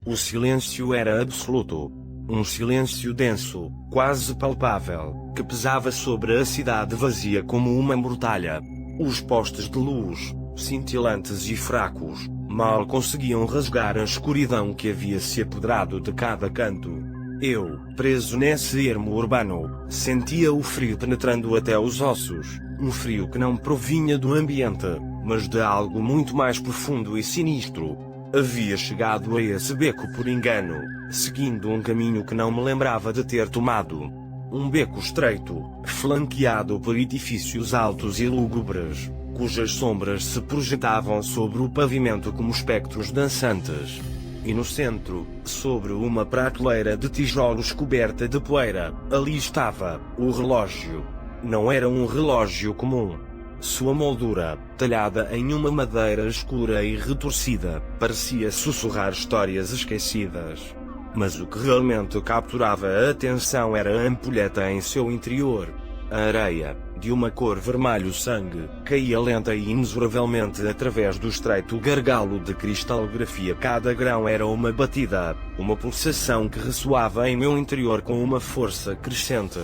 O silêncio era absoluto. Um silêncio denso, quase palpável, que pesava sobre a cidade vazia como uma mortalha. Os postes de luz, cintilantes e fracos, mal conseguiam rasgar a escuridão que havia se apoderado de cada canto. Eu, preso nesse ermo urbano, sentia o frio penetrando até os ossos, um frio que não provinha do ambiente, mas de algo muito mais profundo e sinistro. Havia chegado a esse beco por engano, seguindo um caminho que não me lembrava de ter tomado. Um beco estreito, flanqueado por edifícios altos e lúgubres, cujas sombras se projetavam sobre o pavimento como espectros dançantes. E no centro, sobre uma prateleira de tijolos coberta de poeira, ali estava o relógio. Não era um relógio comum. Sua moldura, talhada em uma madeira escura e retorcida, parecia sussurrar histórias esquecidas. Mas o que realmente capturava a atenção era a ampulheta em seu interior. A areia, de uma cor vermelho-sangue, caía lenta e inexoravelmente através do estreito gargalo de cristalografia. Cada grão era uma batida, uma pulsação que ressoava em meu interior com uma força crescente.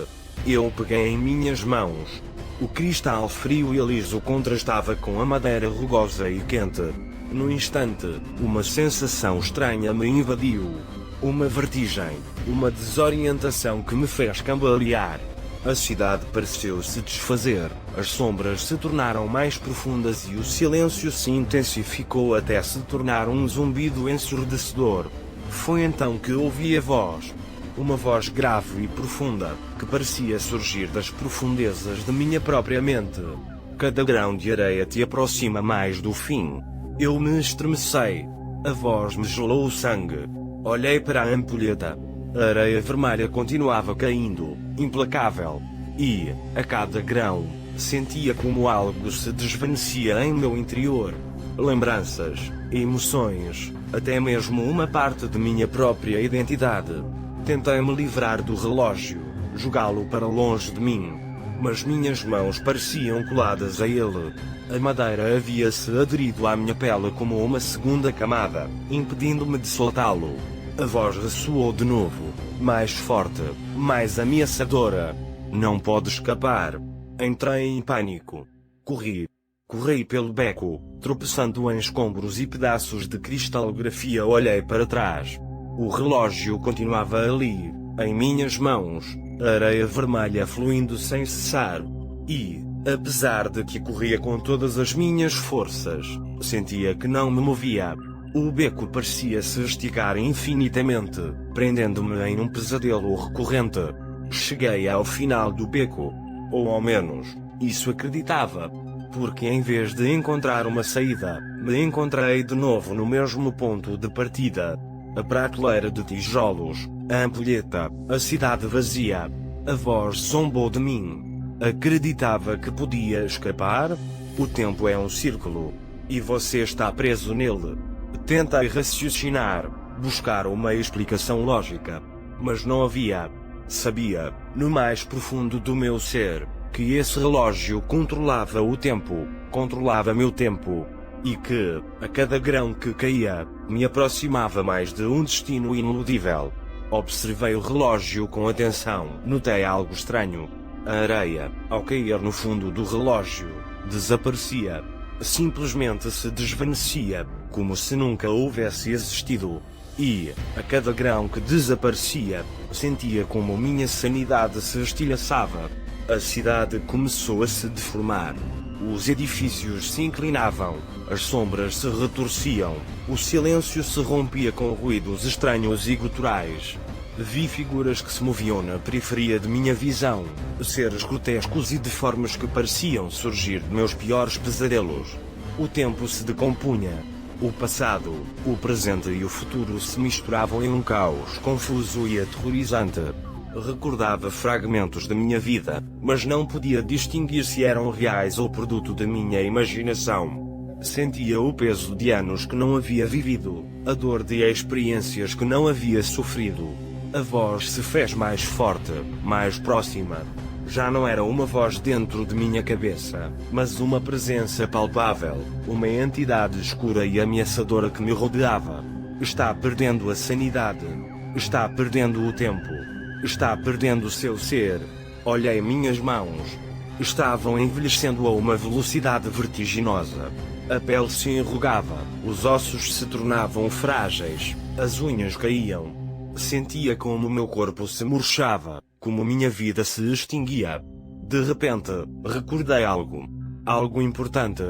Eu peguei em minhas mãos. O cristal frio e liso contrastava com a madeira rugosa e quente. No instante, uma sensação estranha me invadiu. Uma vertigem, uma desorientação que me fez cambalear. A cidade pareceu se desfazer, as sombras se tornaram mais profundas e o silêncio se intensificou até se tornar um zumbido ensurdecedor. Foi então que ouvi a voz. Uma voz grave e profunda, que parecia surgir das profundezas de minha própria mente. Cada grão de areia te aproxima mais do fim. Eu me estremeci. A voz me gelou o sangue. Olhei para a ampulheta. A areia vermelha continuava caindo, implacável. E, a cada grão, sentia como algo se desvanecia em meu interior. Lembranças, emoções, até mesmo uma parte de minha própria identidade. Tentei me livrar do relógio, jogá-lo para longe de mim. Mas minhas mãos pareciam coladas a ele. A madeira havia-se aderido à minha pele como uma segunda camada, impedindo-me de soltá-lo. A voz ressoou de novo, mais forte, mais ameaçadora. Não pode escapar. Entrei em pânico. Corri. Corri pelo beco, tropeçando em escombros e pedaços de cristalografia. Olhei para trás. O relógio continuava ali, em minhas mãos, a areia vermelha fluindo sem cessar. E, apesar de que corria com todas as minhas forças, sentia que não me movia. O beco parecia se esticar infinitamente, prendendo-me em um pesadelo recorrente. Cheguei ao final do beco. Ou ao menos, isso acreditava. Porque em vez de encontrar uma saída, me encontrei de novo no mesmo ponto de partida. A prateleira de tijolos, a ampulheta, a cidade vazia. A voz zombou de mim. Acreditava que podia escapar? O tempo é um círculo. E você está preso nele. Tentei raciocinar, buscar uma explicação lógica. Mas não havia. Sabia, no mais profundo do meu ser, que esse relógio controlava o tempo, controlava meu tempo. E que, a cada grão que caía, me aproximava mais de um destino ineludível. Observei o relógio com atenção. Notei algo estranho. A areia, ao cair no fundo do relógio, desaparecia. Simplesmente se desvanecia, como se nunca houvesse existido. E, a cada grão que desaparecia, sentia como minha sanidade se estilhaçava. A cidade começou a se deformar. Os edifícios se inclinavam, as sombras se retorciam, o silêncio se rompia com ruídos estranhos e guturais. Vi figuras que se moviam na periferia de minha visão, seres grotescos e deformes que pareciam surgir de meus piores pesadelos. O tempo se decompunha. O passado, o presente e o futuro se misturavam em um caos confuso e aterrorizante. Recordava fragmentos da minha vida, mas não podia distinguir se eram reais ou produto da minha imaginação. Sentia o peso de anos que não havia vivido, a dor de experiências que não havia sofrido. A voz se fez mais forte, mais próxima. Já não era uma voz dentro de minha cabeça, mas uma presença palpável, uma entidade escura e ameaçadora que me rodeava. Está perdendo a sanidade. Está perdendo o tempo. Está perdendo o seu ser. Olhei minhas mãos. Estavam envelhecendo a uma velocidade vertiginosa. A pele se enrugava, os ossos se tornavam frágeis, as unhas caíam. Sentia como o meu corpo se murchava, como minha vida se extinguia. De repente, recordei algo. Algo importante.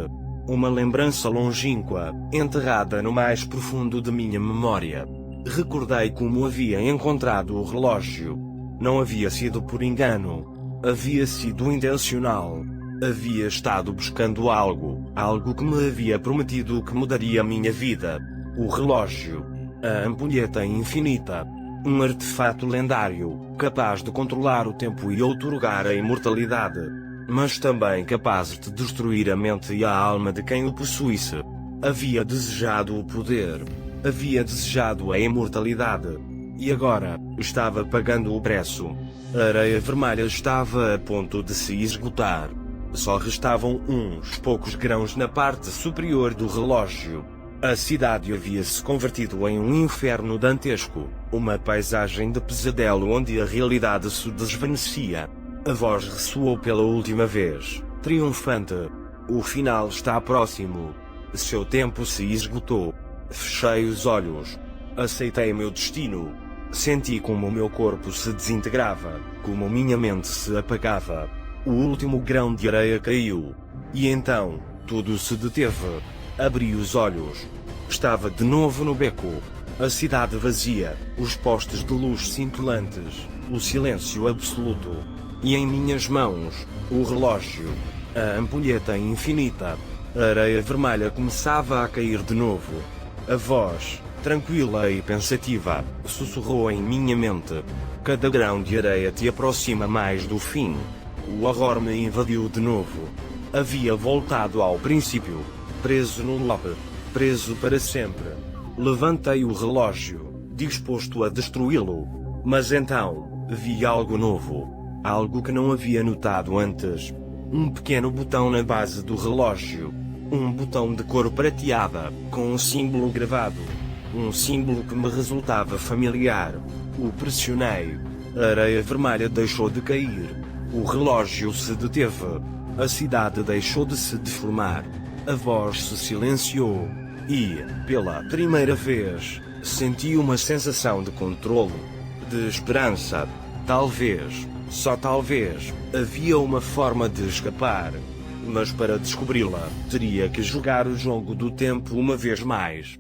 Uma lembrança longínqua, enterrada no mais profundo de minha memória. Recordei como havia encontrado o relógio. Não havia sido por engano. Havia sido intencional. Havia estado buscando algo que me havia prometido que mudaria minha vida. O relógio. A ampulheta infinita. Um artefato lendário, capaz de controlar o tempo e outorgar a imortalidade. Mas também capaz de destruir a mente e a alma de quem o possuísse. Havia desejado o poder. Havia desejado a imortalidade. E agora, estava pagando o preço. A areia vermelha estava a ponto de se esgotar. Só restavam uns poucos grãos na parte superior do relógio. A cidade havia se convertido em um inferno dantesco, uma paisagem de pesadelo onde a realidade se desvanecia. A voz ressoou pela última vez, triunfante. O final está próximo. Seu tempo se esgotou. Fechei os olhos. Aceitei meu destino. Senti como o meu corpo se desintegrava, como minha mente se apagava. O último grão de areia caiu. E então, tudo se deteve. Abri os olhos. Estava de novo no beco. A cidade vazia, os postes de luz cintilantes, o silêncio absoluto. E em minhas mãos, o relógio. A ampulheta infinita. A areia vermelha começava a cair de novo. A voz, tranquila e pensativa, sussurrou em minha mente. Cada grão de areia te aproxima mais do fim. O horror me invadiu de novo. Havia voltado ao princípio. Preso no loop. Preso para sempre. Levantei o relógio, disposto a destruí-lo. Mas então, vi algo novo. Algo que não havia notado antes. Um pequeno botão na base do relógio. Um botão de cor prateada, com um símbolo gravado. Um símbolo que me resultava familiar. O pressionei. A areia vermelha deixou de cair. O relógio se deteve. A cidade deixou de se deformar. A voz se silenciou. E, pela primeira vez, senti uma sensação de controle, de esperança. Talvez, só talvez, havia uma forma de escapar. Mas para descobri-la, teria que jogar o jogo do tempo uma vez mais.